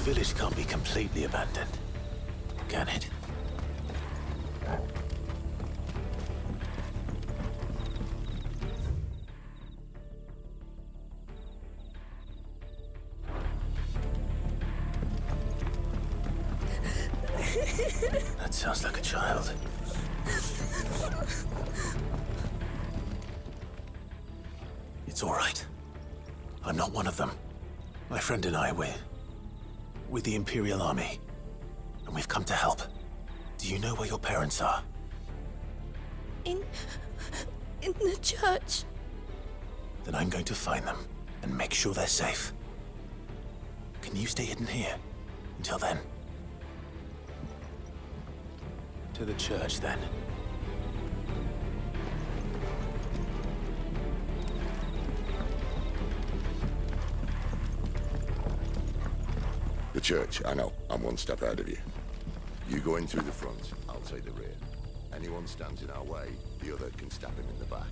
village can't be completely abandoned, can it? That sounds like a child. It's all right. I'm not one of them. My friend and I, we're with the Imperial Army, and we've come to help. Do you know where your parents are? In the church. Then I'm going to find them and make sure they're safe. Can you stay hidden here until then? To the church, then. The church, I know. I'm one step ahead of you. You go in through the front, I'll take the rear. Anyone stands in our way, the other can stab him in the back.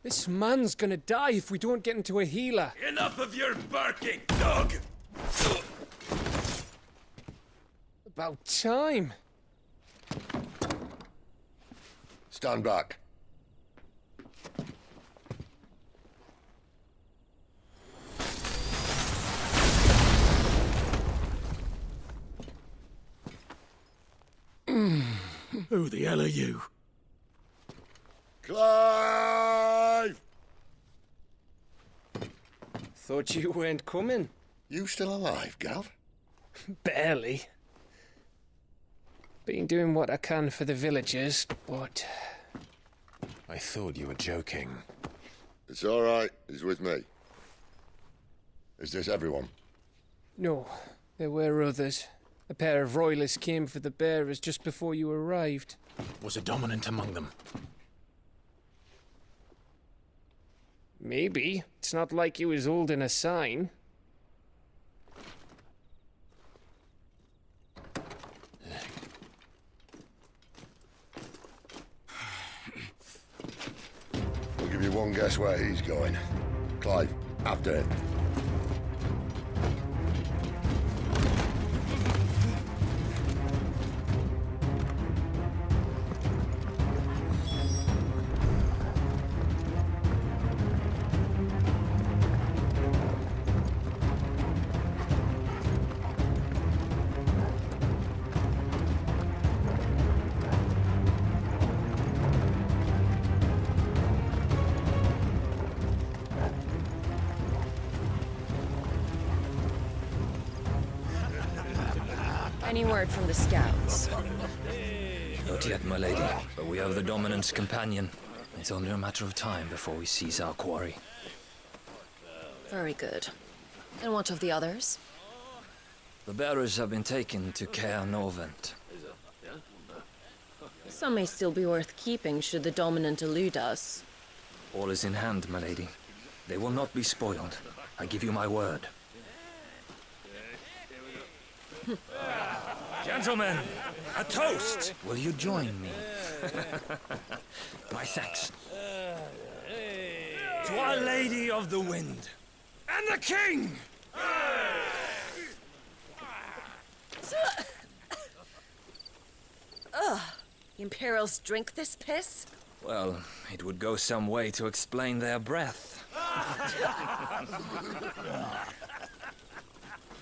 This man's gonna die if we don't get into a healer. Enough of your barking, dog! About time. Stand back. Who the hell are you? Clive! Thought you weren't coming. You still alive, Gav? Barely. Been doing what I can for the villagers, but... I thought you were joking. It's all right. He's with me. Is this everyone? No, there were others. A pair of royalists came for the bearers just before you arrived. Was a dominant among them? Maybe. It's not like he was holding a sign. I'll give you one guess where he's going. Clive, after him. Any word from the scouts? Not yet, my lady, but we have the dominant's companion. It's only a matter of time before we seize our quarry. Very good. And what of the others? The bearers have been taken to Caer Novent. Some may still be worth keeping should the dominant elude us. All is in hand, my lady. They will not be spoiled. I give you my word. Gentlemen, a toast! Will you join me? My thanks. To Our Lady of the Wind. And the King! Ugh. Imperials drink this piss? Well, it would go some way to explain their breath.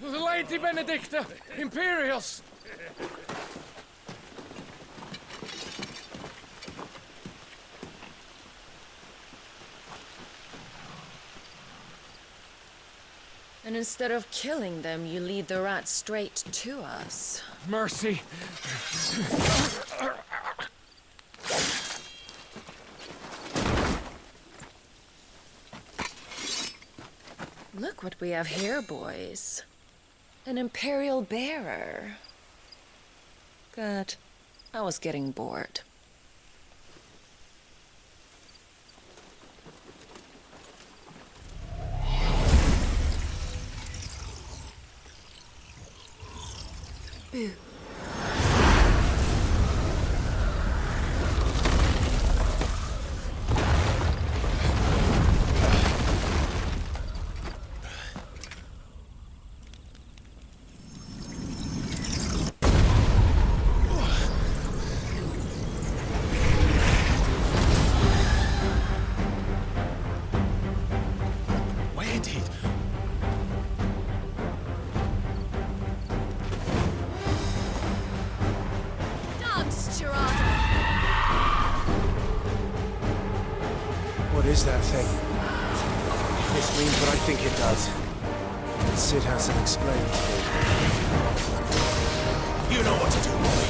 Lady Benedicta! Imperials! And instead of killing them, you lead the rats straight to us. Mercy! Look what we have here, boys. An imperial bearer. Good. I was getting bored. Boo. What is that thing? If this means what I think it does, then Sid hasn't explained to me. You know what to do, boy.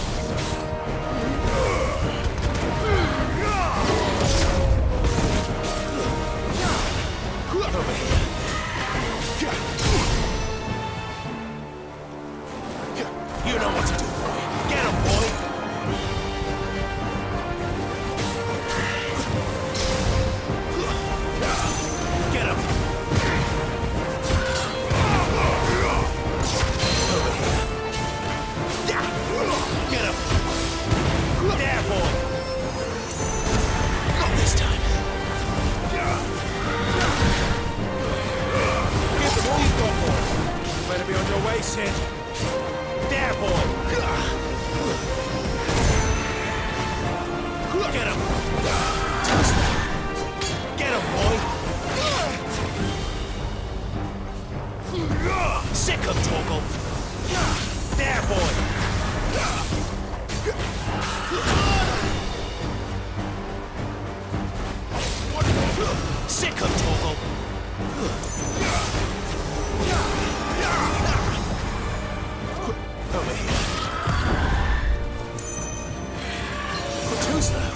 Over here. You know what to do, boy. Get him, boy. Get him. Over here. Get him. There, boy. Not this time. Give them all you've got, boy. You better be on your way, Sid. There, boy. Get him. Get him, boy. Sick of Torgal. There, boy. Sick of Torgal. Over here. Who's that?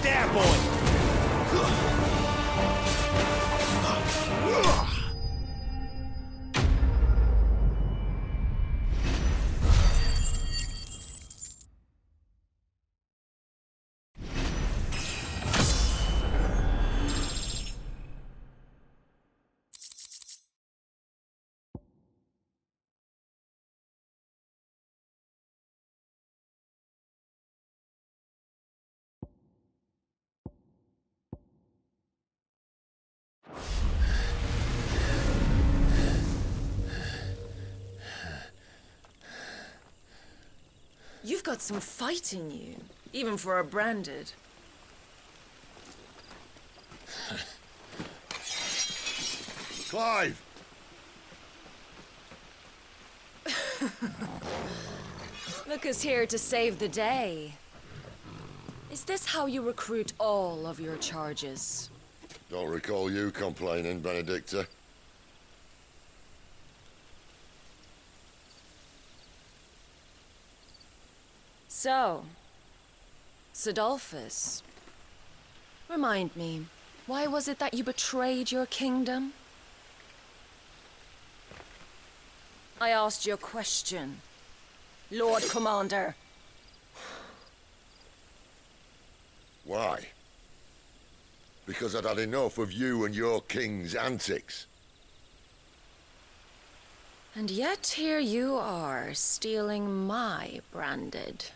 There, boy. You've got some fight in you, even for a branded. Clive! Look who's here to save the day. Is this how you recruit all of your charges? Don't recall you complaining, Benedicta. So, Sidolphus, remind me, why was it that you betrayed your kingdom? I asked you a question, Lord Commander. Why? Because I'd had enough of you and your king's antics. And yet here you are, stealing my branded.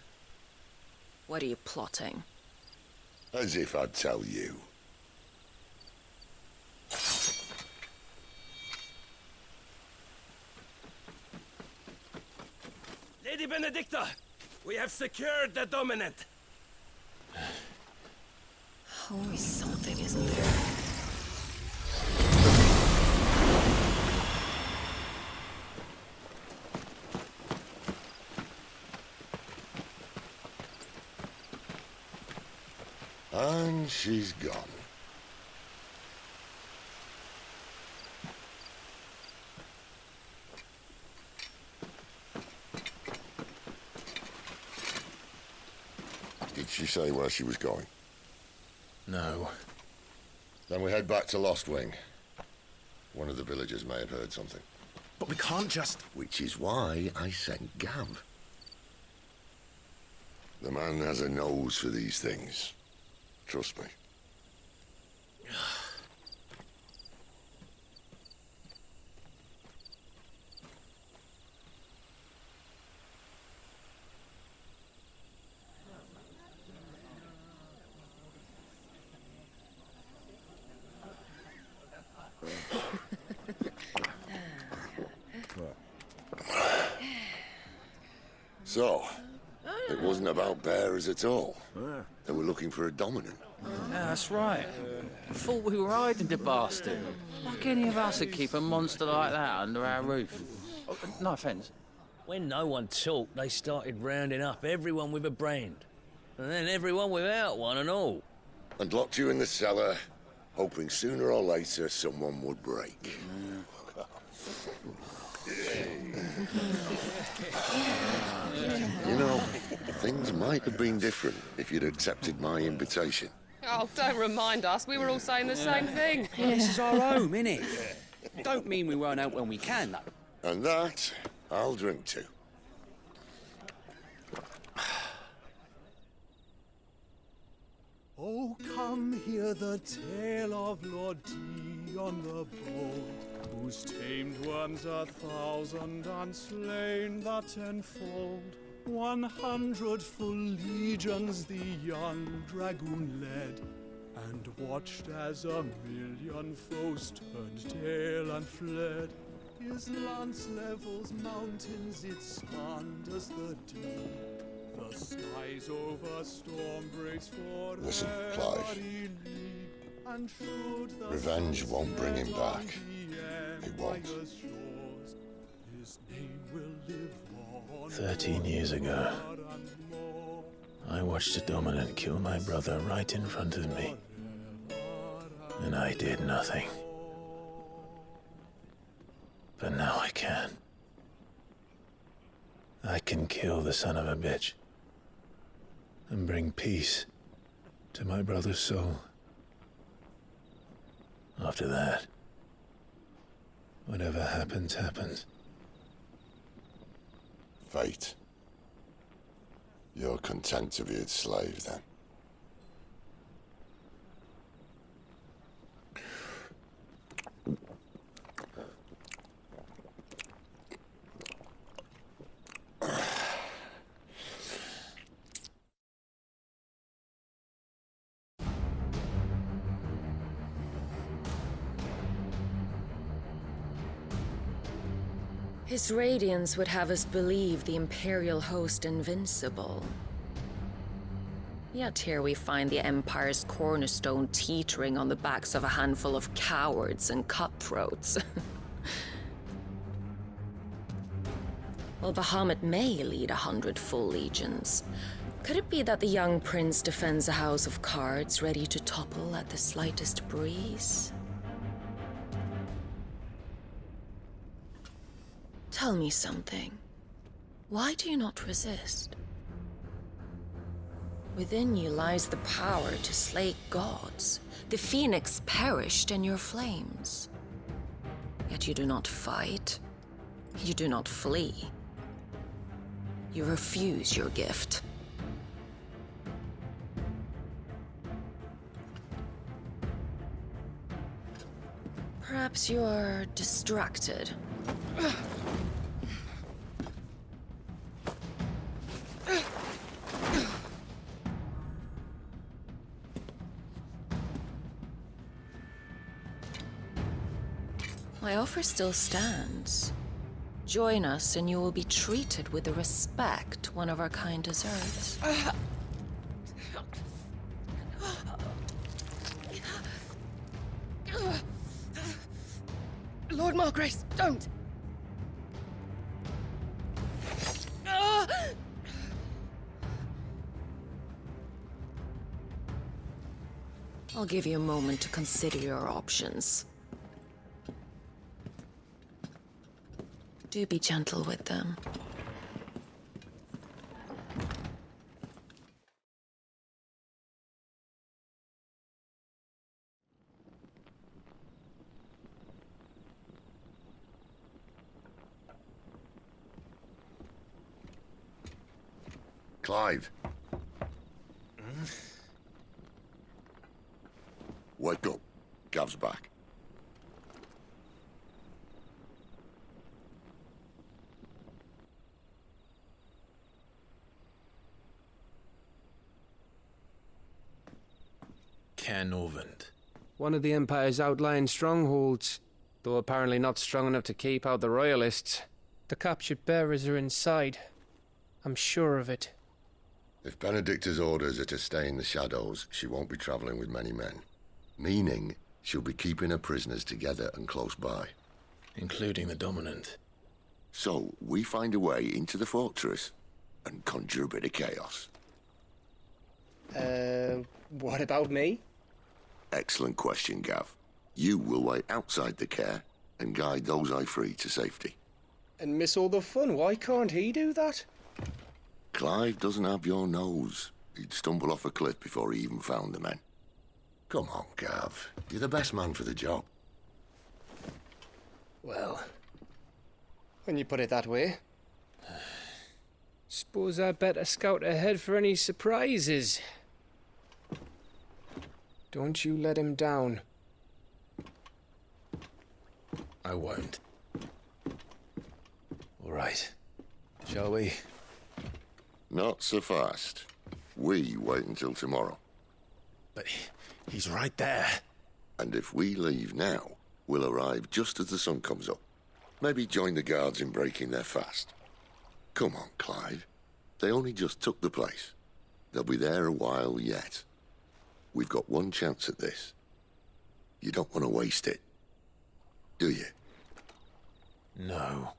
What are you plotting? As if I'd tell you. Lady Benedicta, we have secured the dominant. Always something, isn't there? And she's gone. she say where she was going? No. Then we head back to Lost Wing. One of the villagers may have heard something. But we can't just... Which is why I sent Gav. The man has a nose for these things. Trust me. So, it wasn't about bearers at all. They were looking for a dominant. Yeah, that's right. Thought we were hiding the bastard. Like any of us would keep a monster like that under our roof. Oh, no offence. When no one talked, they started rounding up everyone with a brand. And then everyone without one and all. And locked you in the cellar, hoping sooner or later someone would break. You know, things might have been different if you'd accepted my invitation. Oh, don't remind us. We were all saying the same thing. Yeah, this is our home, innit? Don't mean we won't out when we can, though. And that, I'll drink to. Oh, come hear the tale of Lord T on the bold, whose tamed worms 1,000 and slain the tenfold. 100 full legions the young dragoon led, and watched as 1,000,000 foes turned tail and fled. His lance levels mountains, it slanders the deep. The skies over storm breaks for Listen, Clive. and should the Revenge won't bring him back. It won't. His name will live on 13 years ago, I watched a dominant kill my brother right in front of me. And I did nothing. But now I can. I can kill the son of a bitch and bring peace to my brother's soul. After that, whatever happens, happens. Fate. You're content to be its slave, then? His radiance would have us believe the Imperial host invincible. Yet here we find the Empire's cornerstone teetering on the backs of a handful of cowards and cutthroats. Well, Bahamut may lead 100 full legions. Could it be that the young prince defends a house of cards ready to topple at the slightest breeze? Tell me something. Why do you not resist? Within you lies the power to slay gods. The phoenix perished in your flames. Yet you do not fight. You do not flee. You refuse your gift. Perhaps you are distracted. My offer still stands. Join us and you will be treated with the respect one of our kind deserves. Lord Margrace, don't! I'll give you a moment to consider your options. Do be gentle with them. Clive. Wake up. Gav's back. Caernarvon. One of the Empire's outlying strongholds, though apparently not strong enough to keep out the Royalists. The captured bearers are inside. I'm sure of it. If Benedicta's orders are to stay in the shadows, she won't be travelling with many men. Meaning, she'll be keeping her prisoners together and close by. Including the Dominant. So, we find a way into the fortress and conjure a bit of chaos. What about me? Excellent question, Gav. You will wait outside the care and guide those I free to safety. And miss all the fun. Why can't he do that? Clive doesn't have your nose. He'd stumble off a cliff before he even found the men. Come on, Gav. You're the best man for the job. Well, when you put it that way. Suppose I'd better scout ahead for any surprises. Don't you let him down. I won't. All right. Shall we? Not so fast. We wait until tomorrow. But he's right there. And if we leave now, we'll arrive just as the sun comes up. Maybe join the guards in breaking their fast. Come on, Clive. They only just took the place. They'll be there a while yet. We've got one chance at this. You don't want to waste it, do you? No.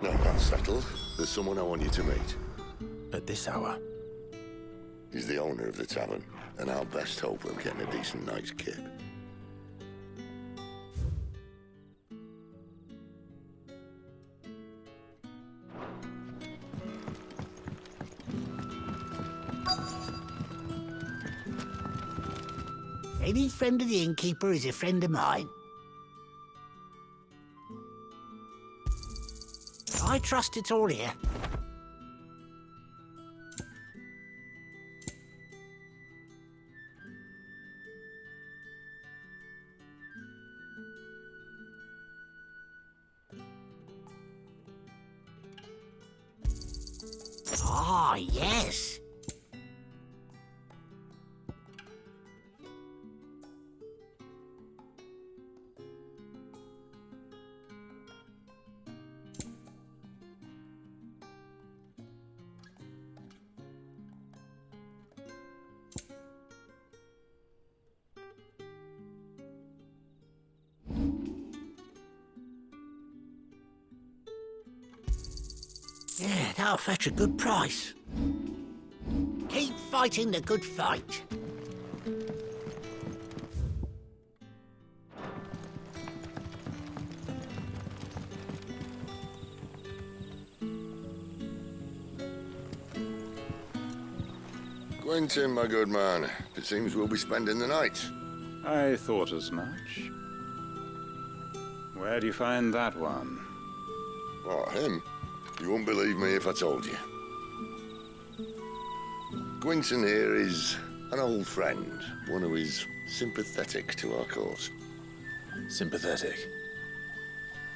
No, that's settled. There's someone I want you to meet. At this hour? He's the owner of the tavern, and our best hope of getting a decent night's kip. Any friend of the innkeeper is a friend of mine. I trust it's all here. Ah, yes. Yeah, that'll fetch a good price. Keep fighting the good fight. Quentin, my good man. It seems we'll be spending the night. I thought as much. Where do you find that one? Oh, him? You wouldn't believe me if I told you. Quentin here is an old friend, one who is sympathetic to our cause. Sympathetic?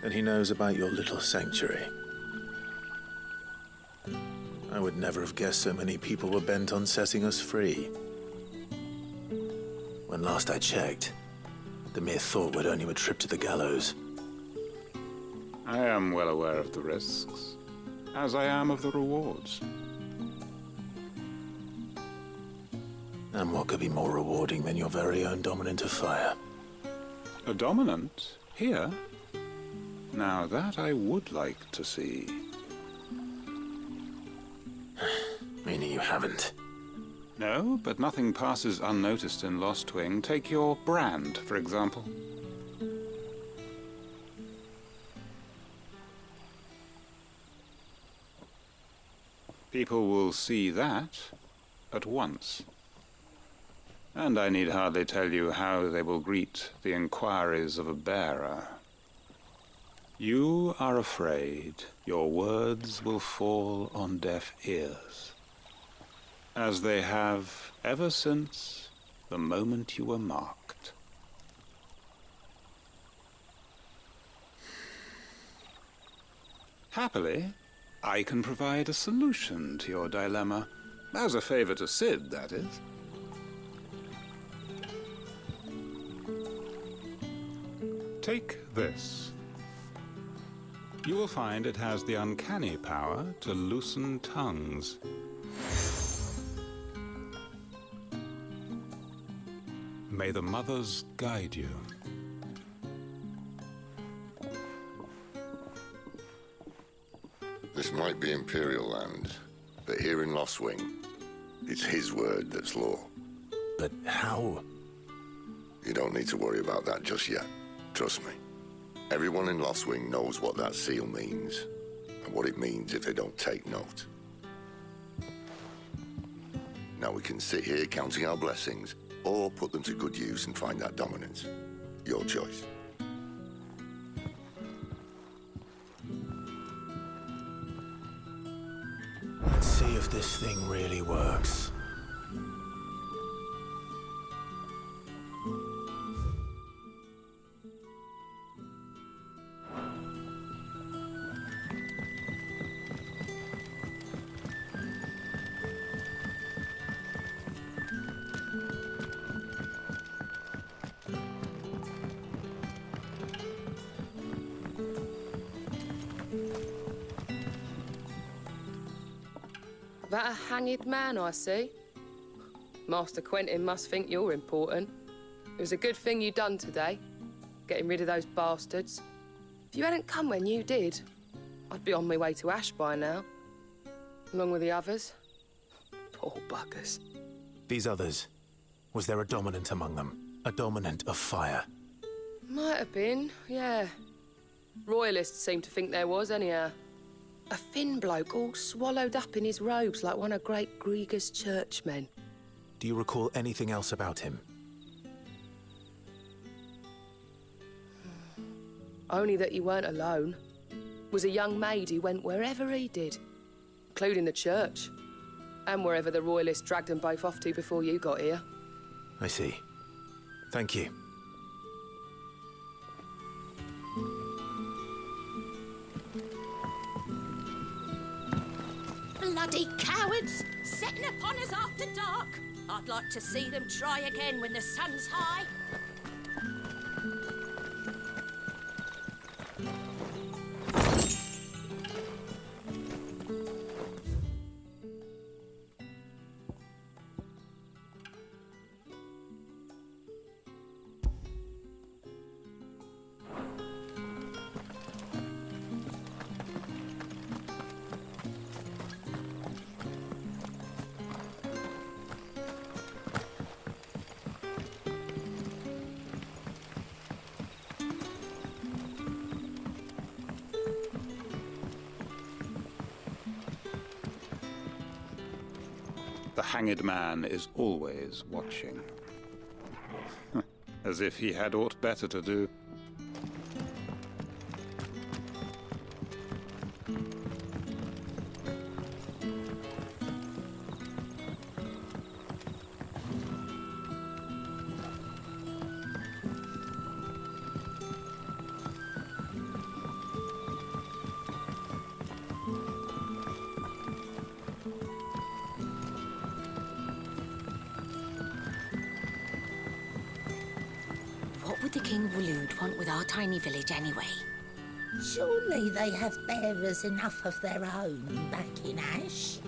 And he knows about your little sanctuary. I would never have guessed so many people were bent on setting us free. When last I checked, the mere thought would earn you a trip to the gallows. I am well aware of the risks, as I am of the rewards. And what could be more rewarding than your very own dominant of fire? A dominant? Here? Now that I would like to see. Meaning you haven't. No, but nothing passes unnoticed in Lost Wing. Take your brand, for example. People will see that at once. And I need hardly tell you how they will greet the inquiries of a bearer. You are afraid your words will fall on deaf ears, as they have ever since the moment you were marked. Happily, I can provide a solution to your dilemma, as a favor to Sid, that is. Take this. You will find it has the uncanny power to loosen tongues. May the mothers guide you. This might be Imperial land, but here in Lost Wing, it's his word that's law. But how? You don't need to worry about that just yet. Trust me. Everyone in Lost Wing knows what that seal means, and what it means if they don't take note. Now we can sit here counting our blessings, or put them to good use and find that dominance. Your choice. Let's see if this thing really works. That a hanged man I see? Master Quentin must think you're important. It was a good thing you done today, getting rid of those bastards. If you hadn't come when you did, I'd be on my way to Ash by now, along with the others. Poor buggers. These others, was there a dominant among them? A dominant of fire? Might have been, yeah. Royalists seem to think there was, anyhow. A thin bloke all swallowed up in his robes like one of Great Grieger's churchmen. Do you recall anything else about him? Only that he weren't alone. Was a young maid who went wherever he did, including the church, and wherever the Royalists dragged them both off to before you got here. I see. Thank you. Bloody cowards! Setting upon us after dark. I'd like to see them try again when the sun's high. The hanged man is always watching. As if he had aught better to do. What would the King of Waloed want with our tiny village anyway? Surely they have bearers enough of their own back in Ash.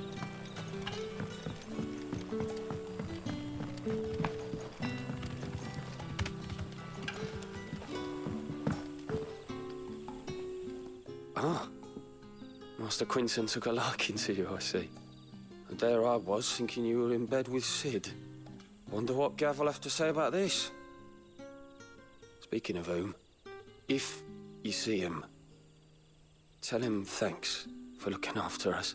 Ah, Master Quinton took a liking to you, I see. And there I was, thinking you were in bed with Sid. Wonder what Gav will have to say about this. Speaking of whom, if you see him, tell him thanks for looking after us.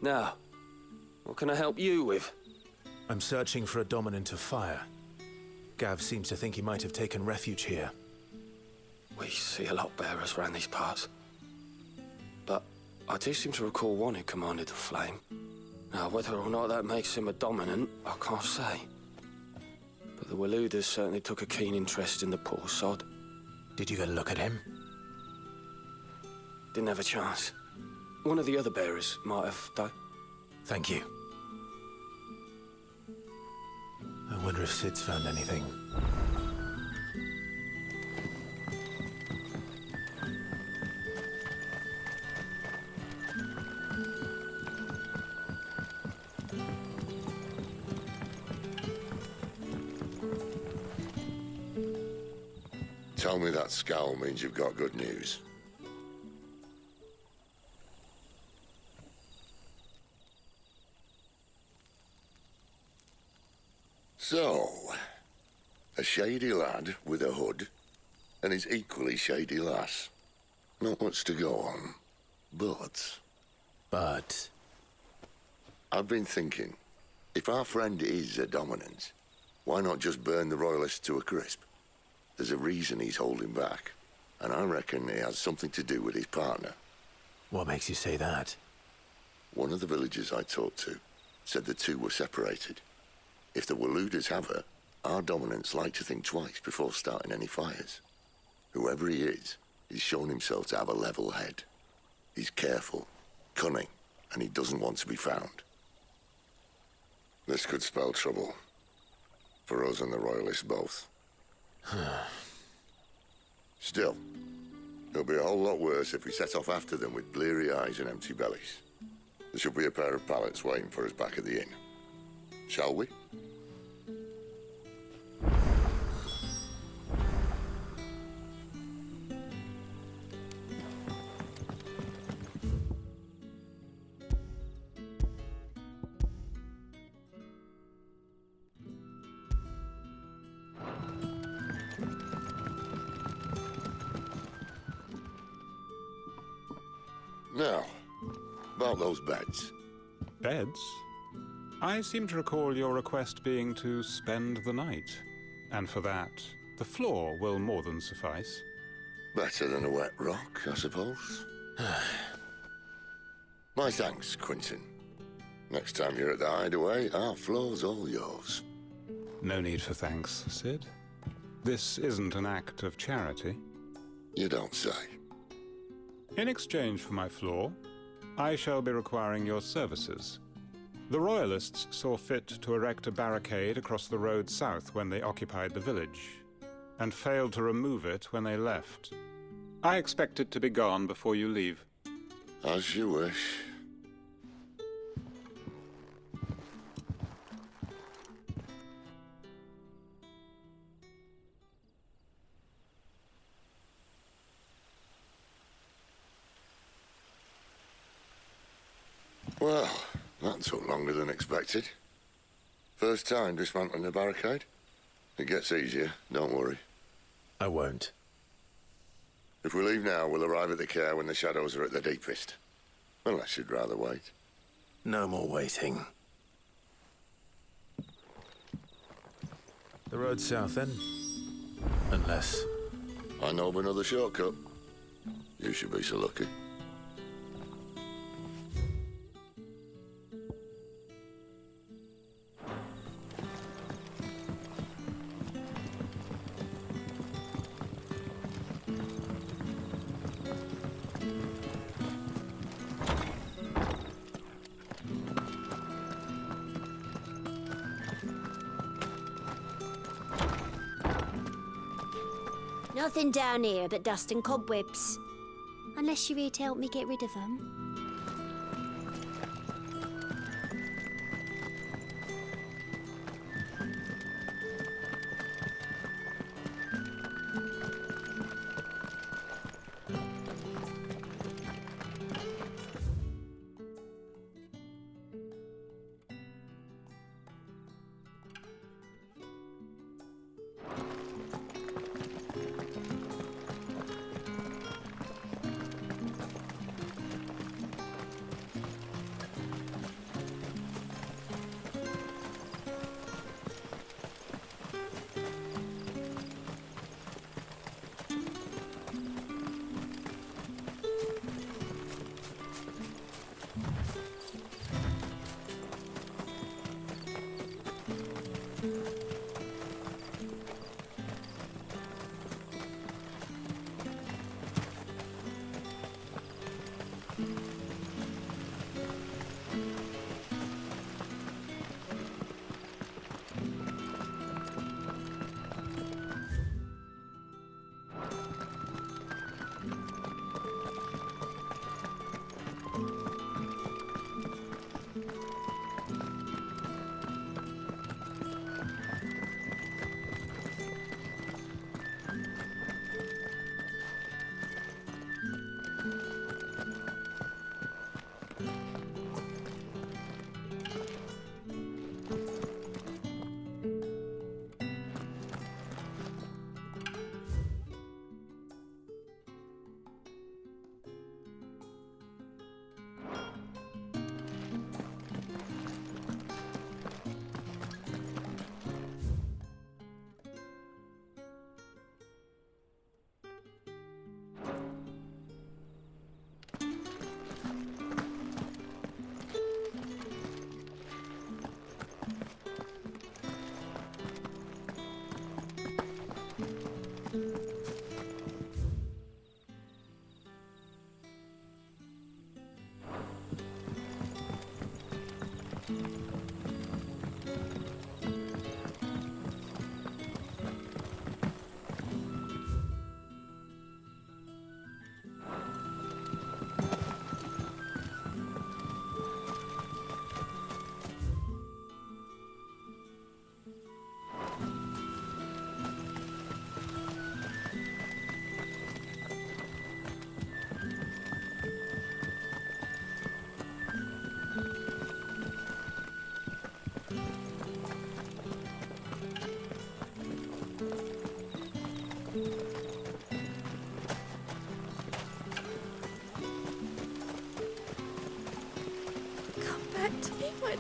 Now, what can I help you with? I'm searching for a dominant of fire. Gav seems to think he might have taken refuge here. We see a lot bearers round these parts. But I do seem to recall one who commanded the flame. Now, whether or not that makes him a dominant, I can't say. But the Waluders certainly took a keen interest in the poor sod. Did you get a look at him? Didn't have a chance. One of the other bearers might have, though. Thank you. I wonder if Sid's found anything. Tell me that scowl means you've got good news. So, a shady lad with a hood and his equally shady lass. Not much to go on, but... I've been thinking, if our friend is a dominant, why not just burn the royalists to a crisp? There's a reason he's holding back, and I reckon it has something to do with his partner. What makes you say that? One of the villagers I talked to said the two were separated. If the Waluders have her, our dominants like to think twice before starting any fires. Whoever he is, he's shown himself to have a level head. He's careful, cunning, and he doesn't want to be found. This could spell trouble. For us and the royalists both. Still, it'll be a whole lot worse if we set off after them with bleary eyes and empty bellies. There should be a pair of pallets waiting for us back at the inn. Shall we? Now, about those beds. Beds? I seem to recall your request being to spend the night. And for that, the floor will more than suffice. Better than a wet rock, I suppose. My thanks, Quinton. Next time you're at the hideaway, our floor's all yours. No need for thanks, Sid. This isn't an act of charity. You don't say. In exchange for my floor, I shall be requiring your services. The Royalists saw fit to erect a barricade across the road south when they occupied the village, and failed to remove it when they left. I expect it to be gone before you leave. As you wish. Well, that took longer than expected. First time dismantling a barricade? It gets easier, don't worry. I won't. If we leave now, we'll arrive at the care when the shadows are at their deepest. Unless you'd rather wait. No more waiting. The road south, then? Unless... I know of another shortcut. You should be so lucky. Nothing down here but dust and cobwebs. Unless you're here to help me get rid of them.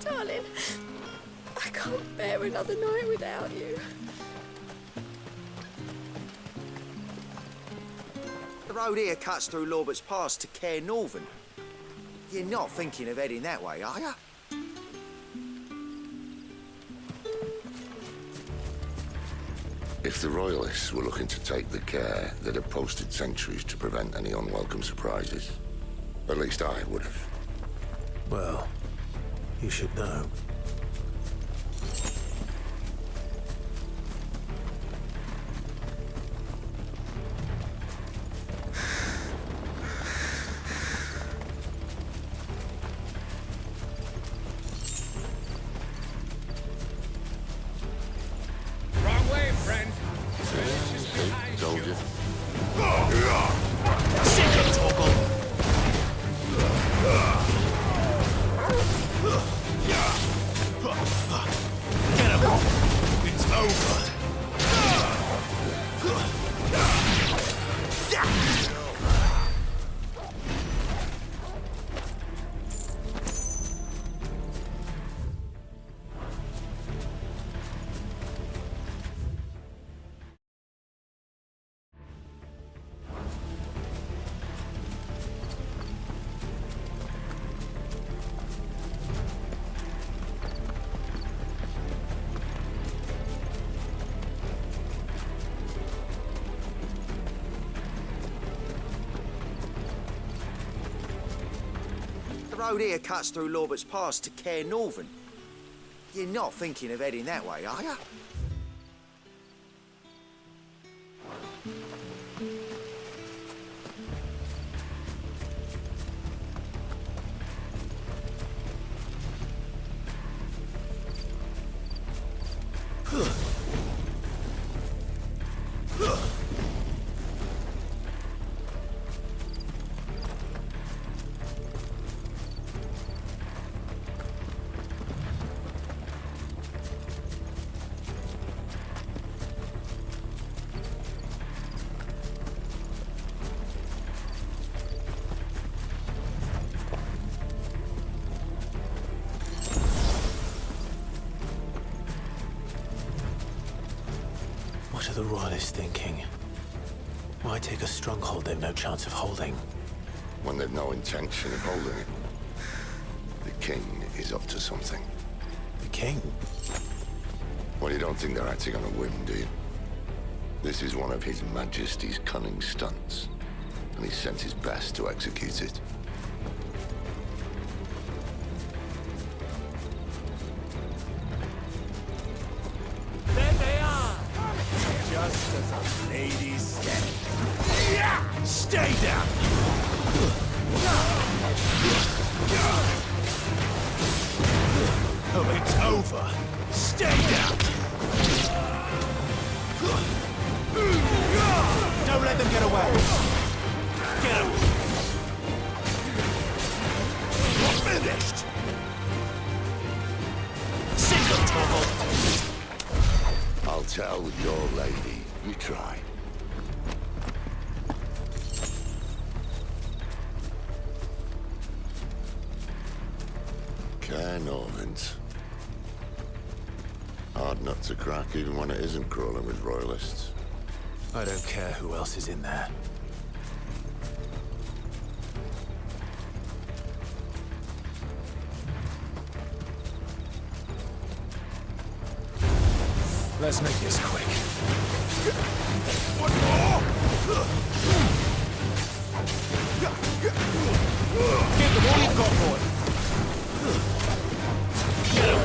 darling. I can't bear another night without you. The road here cuts through Lorbert's Pass to Care Northern. You're not thinking of heading that way, are you? If the Royalists were looking to take the care, they'd have posted sentries to prevent any unwelcome surprises. At least I would have. Well, you should know. Wrong way, friend. Told you. Get him! It's over. The road here cuts through Lorbert's Pass to Care Northern. You're not thinking of heading that way, are you? What are the Royalists thinking? Why take a stronghold they've no chance of holding? When they've no intention of holding it. The king is up to something. The king? Well, you don't think they're acting on a whim, do you? This is one of His Majesty's cunning stunts, and he's sent his best to execute it. There they are! Just as a lady said. Yeah! Stay down! Oh, it's over. Stay down! Don't let them get away! Get him! We're finished! Single trouble! I'll tell your lady. You try. Care Northant. Hard nut to crack even when it isn't crawling with Royalists. I don't care who else is in there. Let's make this quick. One more! Give them all you've got, boy! Get him!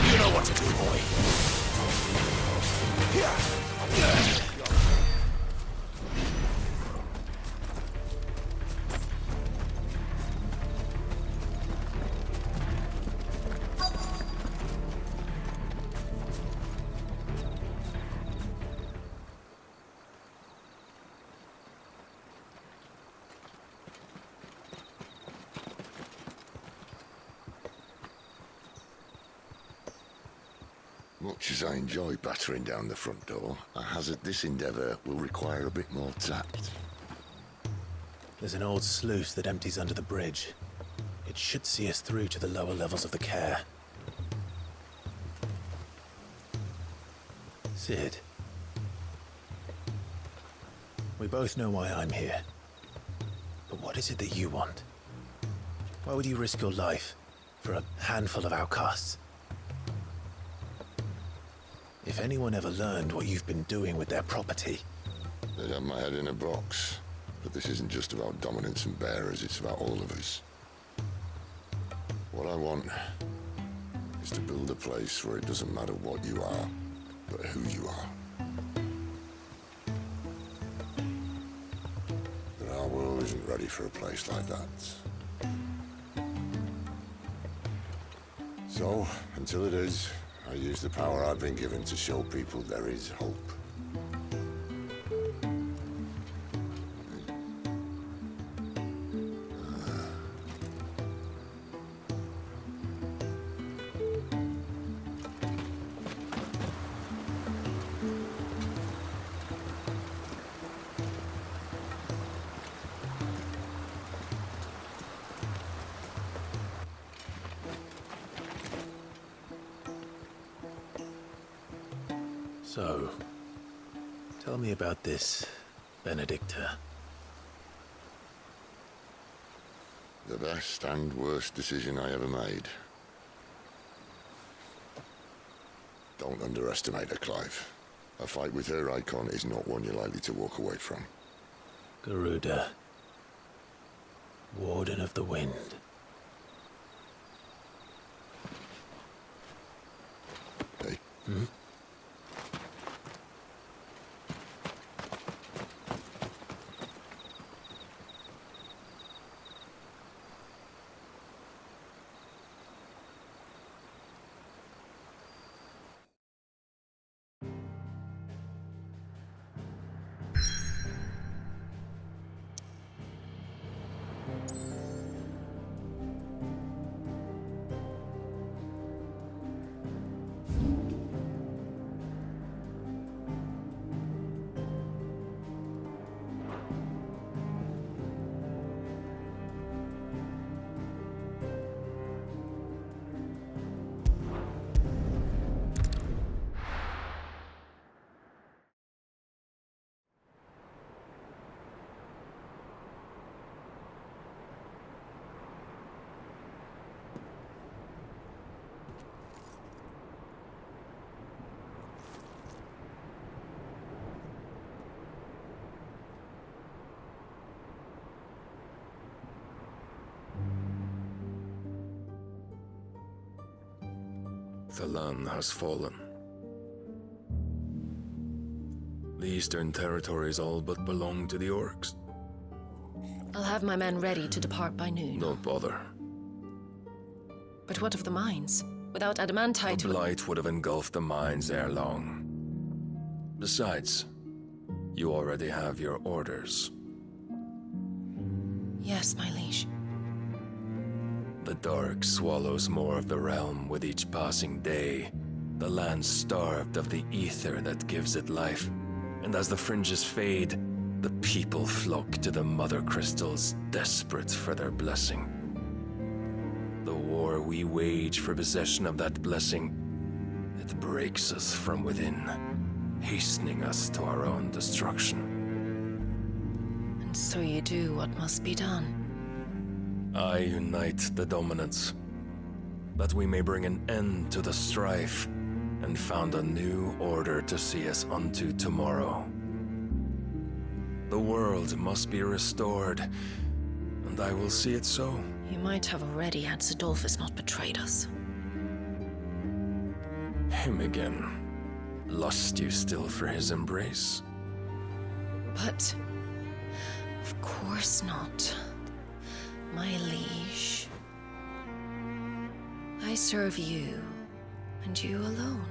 You know what to do, boy. Much as I enjoy battering down the front door, I hazard this endeavour will require a bit more tact. There's an old sluice that empties under the bridge. It should see us through to the lower levels of the care. Sid. We both know why I'm here. But what is it that you want? Why would you risk your life for a handful of outcasts? If anyone ever learned what you've been doing with their property... They'd have my head in a box. But this isn't just about dominance and bearers, it's about all of us. What I want is to build a place where it doesn't matter what you are, but who you are. But our world isn't ready for a place like that. So, until it is, I use the power I've been given to show people there is hope. So, tell me about this, Benedicta. The best and worst decision I ever made. Don't underestimate her, Clive. A fight with her icon is not one you're likely to walk away from. Garuda. Warden of the Wind. Hey? Hmm? The land has fallen. The Eastern territories all but belong to the orcs. I'll have my men ready to depart by noon. Don't bother. But what of the mines? Without adamantite... The blight would have engulfed the mines ere long. Besides, you already have your orders. Yes, my liege. The dark swallows more of the realm with each passing day. The land starved of the ether that gives it life. And as the fringes fade, the people flock to the mother crystals, desperate for their blessing. The war we wage for possession of that blessing, it breaks us from within, hastening us to our own destruction. And so you do what must be done. I unite the dominants, that we may bring an end to the strife and found a new order to see us unto tomorrow. The world must be restored, and I will see it so. You might have already had Sidolphus not betrayed us. Him again. Lust you still for his embrace? But... of course not. My liege. I serve you, and you alone.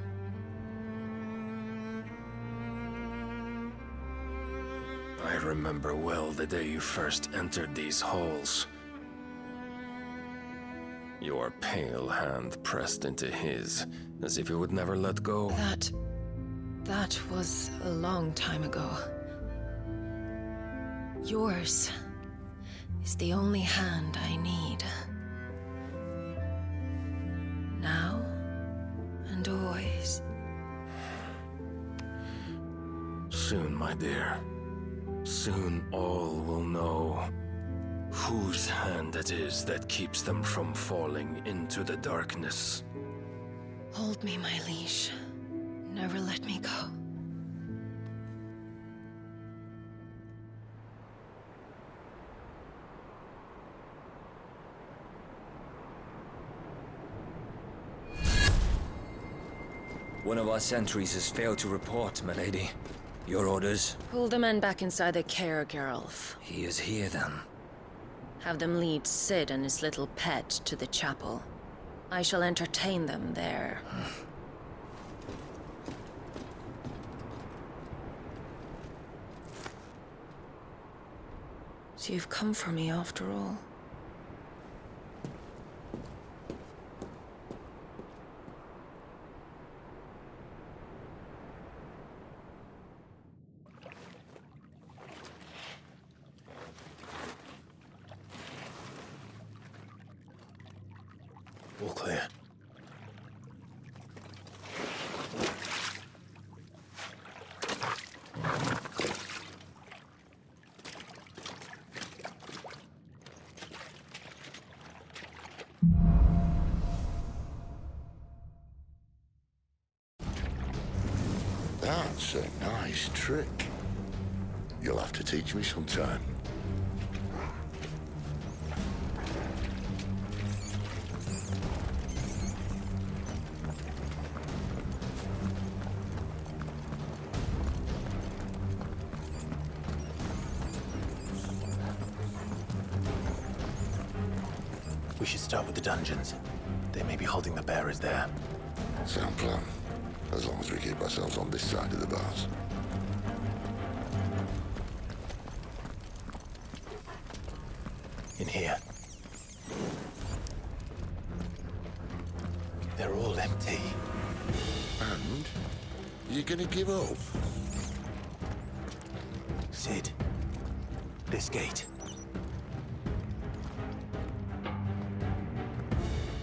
I remember well the day you first entered these halls. Your pale hand pressed into his, as if you would never let go. That was a long time ago. Yours is the only hand I need. Now and always. Soon, my dear. Soon all will know whose hand it is that keeps them from falling into the darkness. Hold me, my liege. Never let me go. One of our sentries has failed to report, my lady. Your orders? Pull the men back inside the care, Geralf. He is here, then. Have them lead Sid and his little pet to the chapel. I shall entertain them there. So you've come for me after all. All clear. That's a nice trick. You'll have to teach me sometime. We should start with the dungeons. They may be holding the bearers there. Sound plan. As long as we keep ourselves on this side of the bars. In here. They're all empty. And? You're gonna give up? Sid. This gate.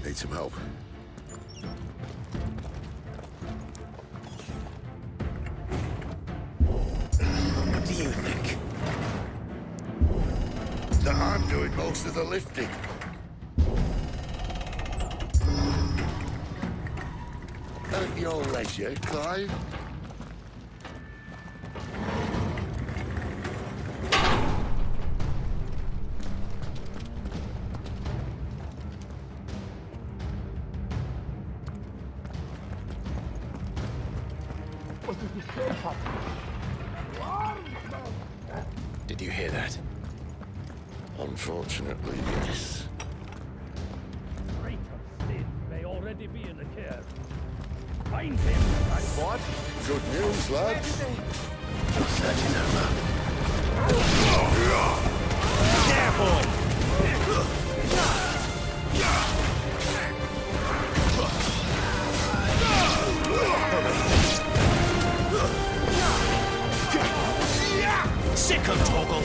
Need some help. What do you think? That I'm doing most of the lifting. At your leisure, Clive. Did you hear that? Unfortunately, yes. Traitor Sid may already be in the care. Find him! What? Good news, lads. Search is over. Careful! Sick of Toggle!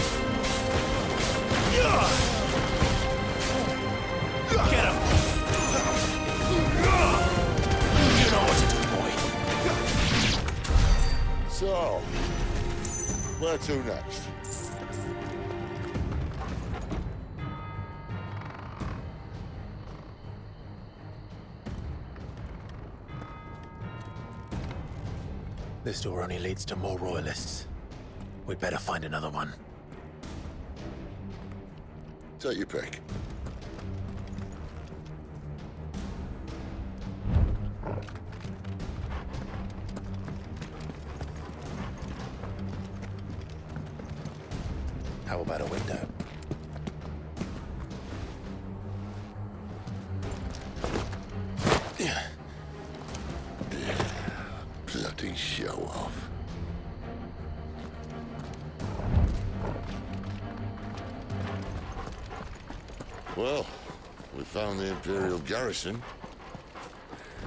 Get him! You know what to do, boy. So, where to next? This door only leads to more royalists. We'd better find another one. Take your pick. How about a window? Bloody show off. Well, we found the Imperial garrison,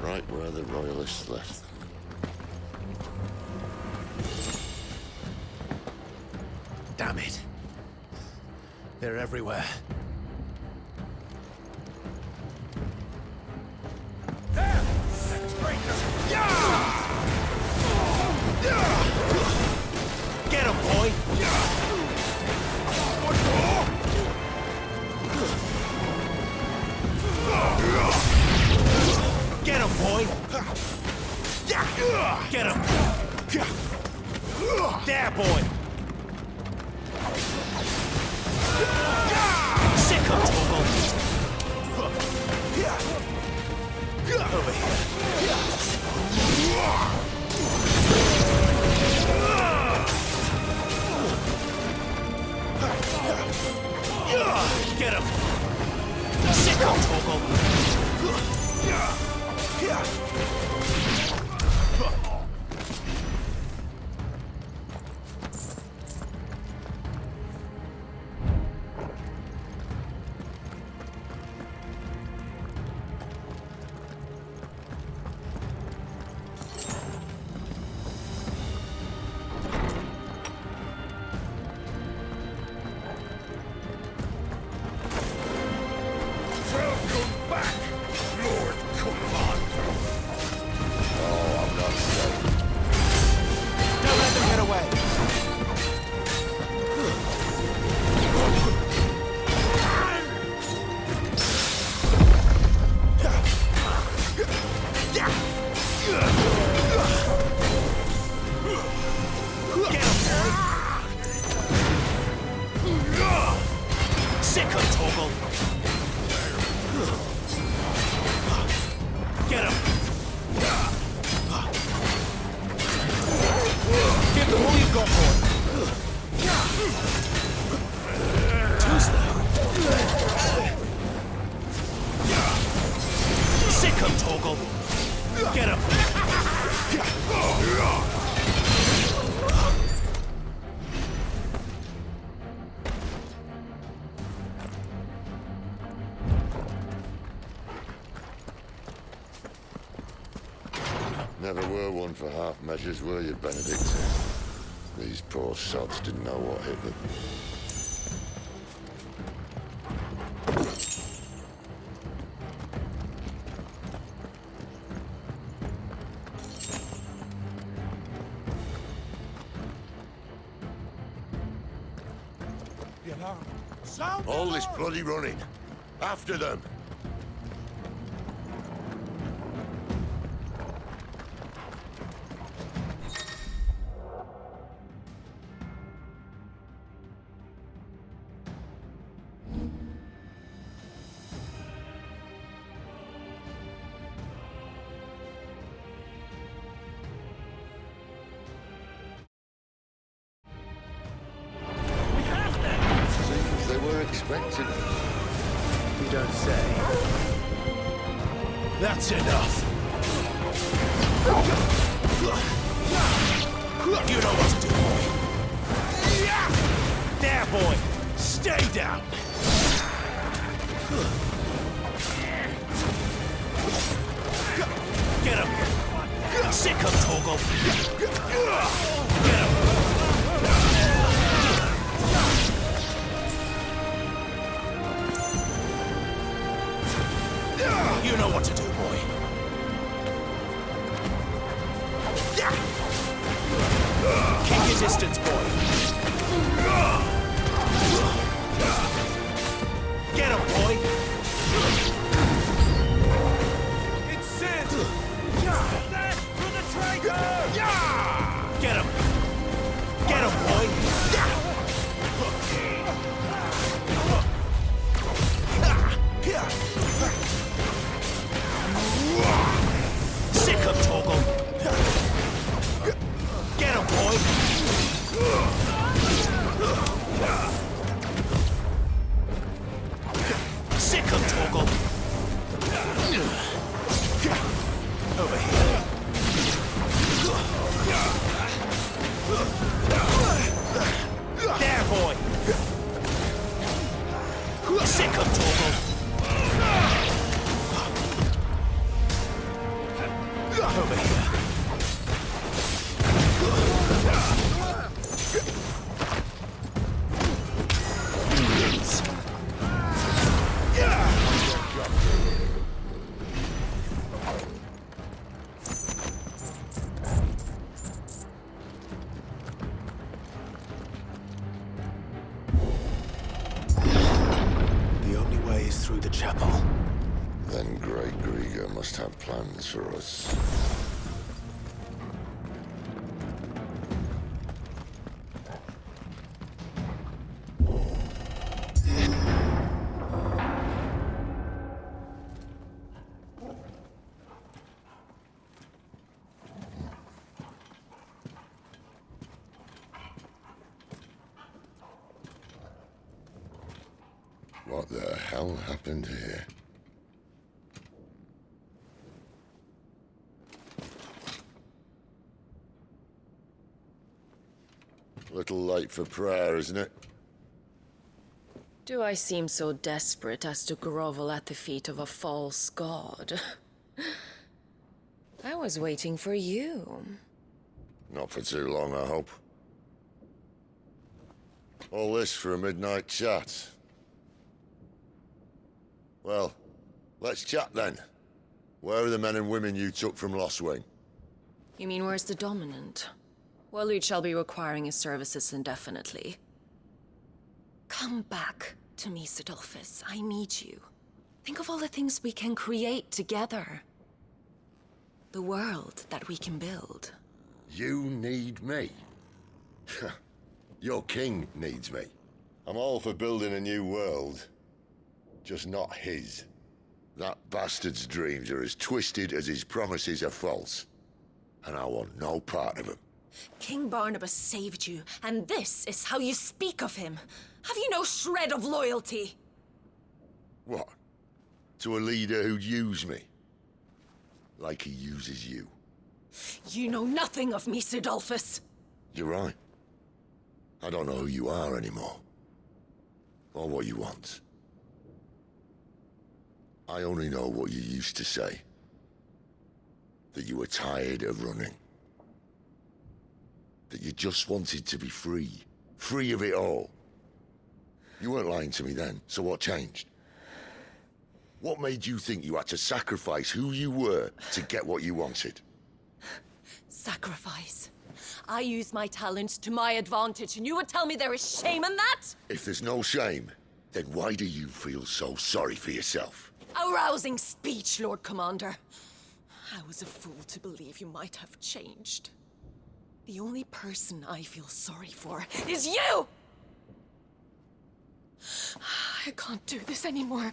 right where the Royalists left them. Damn it. They're everywhere. Get him, boy! Get him, boy! Get him! There, boy! Sick him, Torgal! Over here! Get him! Sick him, Torgal! Never were one for half measures, were you, Benedict? These poor sods didn't know what hit them. All this bloody running. After them. You don't say. That's enough. You know what to do, boy. There, boy! Stay down. Get him! Sick him, Torgal! Get him! You know what to do, boy. Keep your distance, boy. Get him, boy! It's Sid! That for the traitor! Get him! Get him, boy! Sick him, Torgal! Get him, boy! Sick him, Torgal! Over here. There, boy! Sick him, Torgal! Over here. ways through the chapel. Then Great Grieger must have plans for us. What the hell happened here? Little late for prayer, isn't it? Do I seem so desperate as to grovel at the feet of a false god? I was waiting for you. Not for too long, I hope. All this for a midnight chat. Well, let's chat then. Where are the men and women you took from Lost Wing? You mean where's the dominant? Well, you shall be requiring his services indefinitely. Come back to me, Sidolphus. I need you. Think of all the things we can create together. The world that we can build. You need me? Your king needs me. I'm all for building a new world. Just not his. That bastard's dreams are as twisted as his promises are false. And I want no part of them. King Barnabas saved you, and this is how you speak of him. Have you no shred of loyalty? What? To a leader who'd use me? Like he uses you? You know nothing of me, Sidolphus. You're right. I don't know who you are anymore. Or what you want. I only know what you used to say. That you were tired of running. That you just wanted to be free. Free of it all. You weren't lying to me then, so what changed? What made you think you had to sacrifice who you were to get what you wanted? Sacrifice? I use my talents to my advantage, and you would tell me there is shame in that? If there's no shame, then why do you feel so sorry for yourself? A rousing speech, Lord Commander. I was a fool to believe you might have changed. The only person I feel sorry for is you! I can't do this anymore.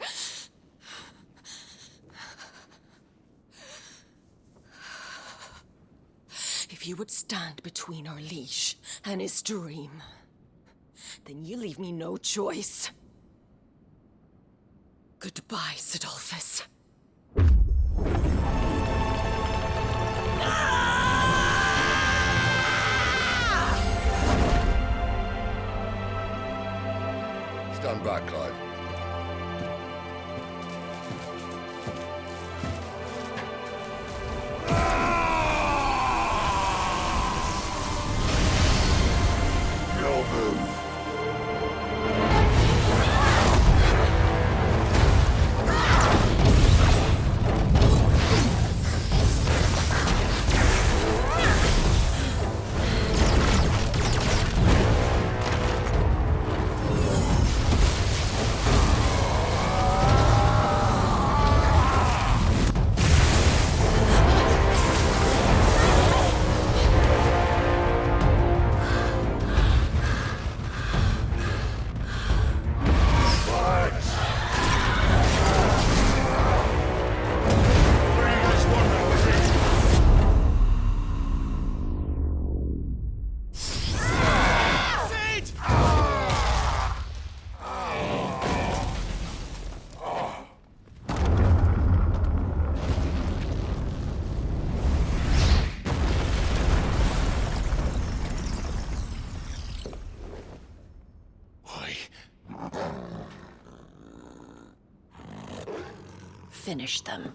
If you would stand between our liege and his dream, then you leave me no choice. Goodbye, Sidolphus. Stand back, Clive. Go move. Finish them.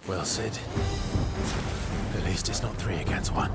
Well, Sid. At least it's not 3 against 1.